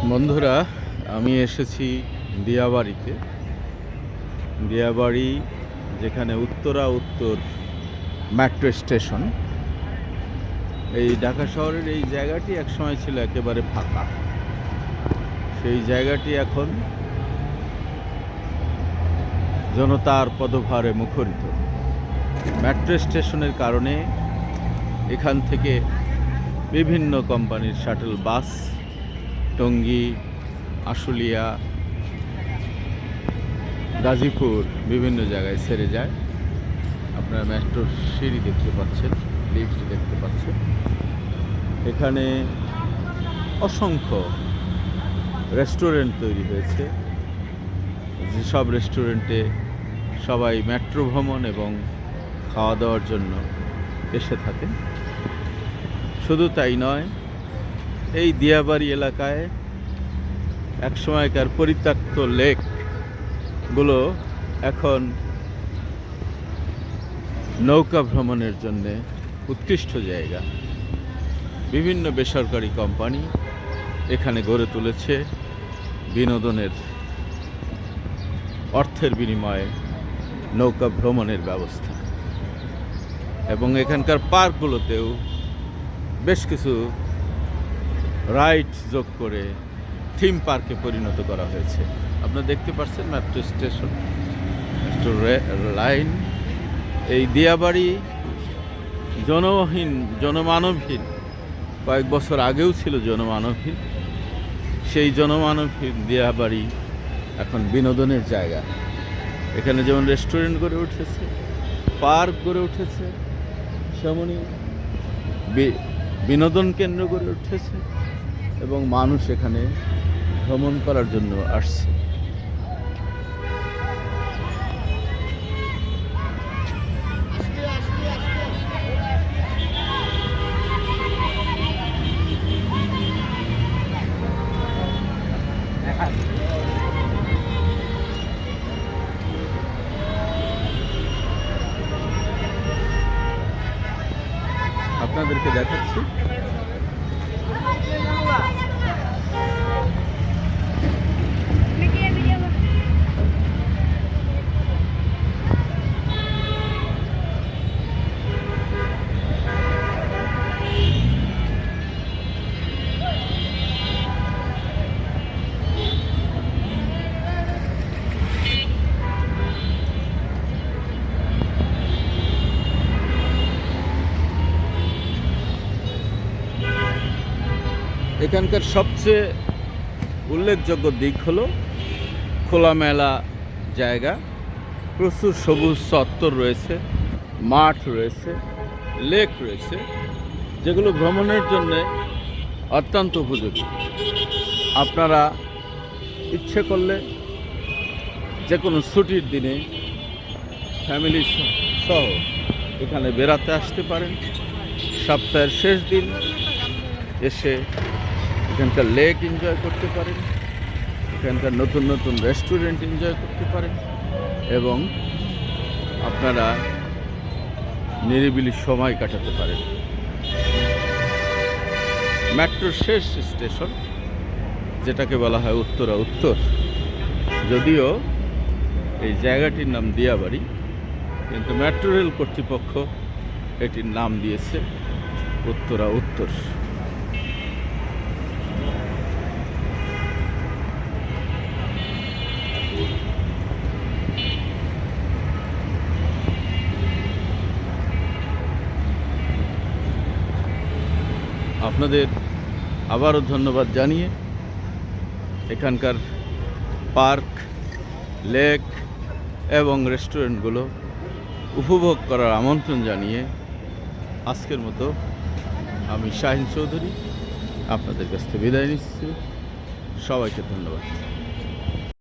বন্ধুরা, আমি এসেছি দিয়াবাড়িতে। দিয়াবাড়ি যেখানে উত্তরা উত্তর মেট্রো স্টেশন। এই ঢাকা শহরের এই জায়গাটি একসময় ছিল একেবারে ফাঁকা। সেই জায়গাটি এখন জনতার পদভারে মুখরিত। মেট্রো স্টেশনের কারণে এখান থেকে বিভিন্ন কোম্পানির শাটল বাস টঙ্গী, আশুলিয়া, গাজীপুর বিভিন্ন জায়গায় ছেড়ে যায়। আপনারা মেট্রোর সিঁড়ি দেখতে পাচ্ছেন, লিফট দেখতে পাচ্ছেন। এখানে অসংখ্য রেস্টুরেন্ট তৈরি হয়েছে, যেসব রেস্টুরেন্টে সবাই মেট্রো ভ্রমণ এবং খাওয়া দাওয়ার জন্য এসে থাকেন। শুধু তাই নয়, এই দিয়াবাড়ি এলাকায় একসময়কার পরিত্যক্ত লেকগুলো এখন নৌকা ভ্রমণের জন্য উৎকৃষ্ট জায়গা। বিভিন্ন বেসরকারি কোম্পানি এখানে গড়ে তুলেছে বিনোদনের অর্থের বিনিময়ে নৌকা ভ্রমণের ব্যবস্থা, এবং এখানকার পার্কগুলোতেও বেশ কিছু রাইড যোগ করে থিম পার্কে পরিণত করা হয়েছে। আপনারা দেখতে পাচ্ছেন মেট্রো স্টেশন, মেট্রো লাইন। এই দিয়াবাড়ি জনমানবহীন, কয়েক বছর আগেও ছিল জনমানবহীন। সেই জনমানবহীন দিয়াবাড়ি এখন বিনোদনের জায়গা। এখানে যেমন রেস্টুরেন্ট গড়ে উঠেছে, পার্ক গড়ে উঠেছে, সেমনি বিনোদন কেন্দ্র গড়ে উঠেছে, এবং মানুষ এখানে ভ্রমণ করার জন্য আসছে। আপনাদেরকে দেখাচ্ছি। এখানকার সবচেয়ে উল্লেখযোগ্য দিক হলো খোলামেলা জায়গা, প্রচুর সবুজ চত্বর রয়েছে, মাঠ রয়েছে, লেক রয়েছে, যেগুলো ভ্রমণের জন্য অত্যন্ত উপযোগী। আপনারা ইচ্ছে করলে যে কোনো ছুটির দিনে ফ্যামিলি সহ এখানে বেড়াতে আসতে পারেন। সপ্তাহের শেষ দিন এসে এখানকার লেক এনজয় করতে পারেন, এখানকার নতুন নতুন রেস্টুরেন্ট এনজয় করতে পারেন, এবং আপনারা নিরিবিলি সময় কাটাতে পারেন। মেট্রোর শেষ স্টেশন, যেটাকে বলা হয় উত্তরা উত্তর, যদিও এই জায়গাটির নাম দিয়াবাড়ি, কিন্তু মেট্রো রেল কর্তৃপক্ষ এটির নাম দিয়েছে উত্তরা উত্তর। আপনাদের আবারও ধন্যবাদ জানিয়ে এখানকার পার্ক, লেক এবং রেস্টুরেন্টগুলো উপভোগ করার আমন্ত্রণ জানিয়ে আজকের মতো আমি শাহিন চৌধুরী আপনাদের কাছ থেকে বিদায় নিচ্ছি। সবাইকে ধন্যবাদ।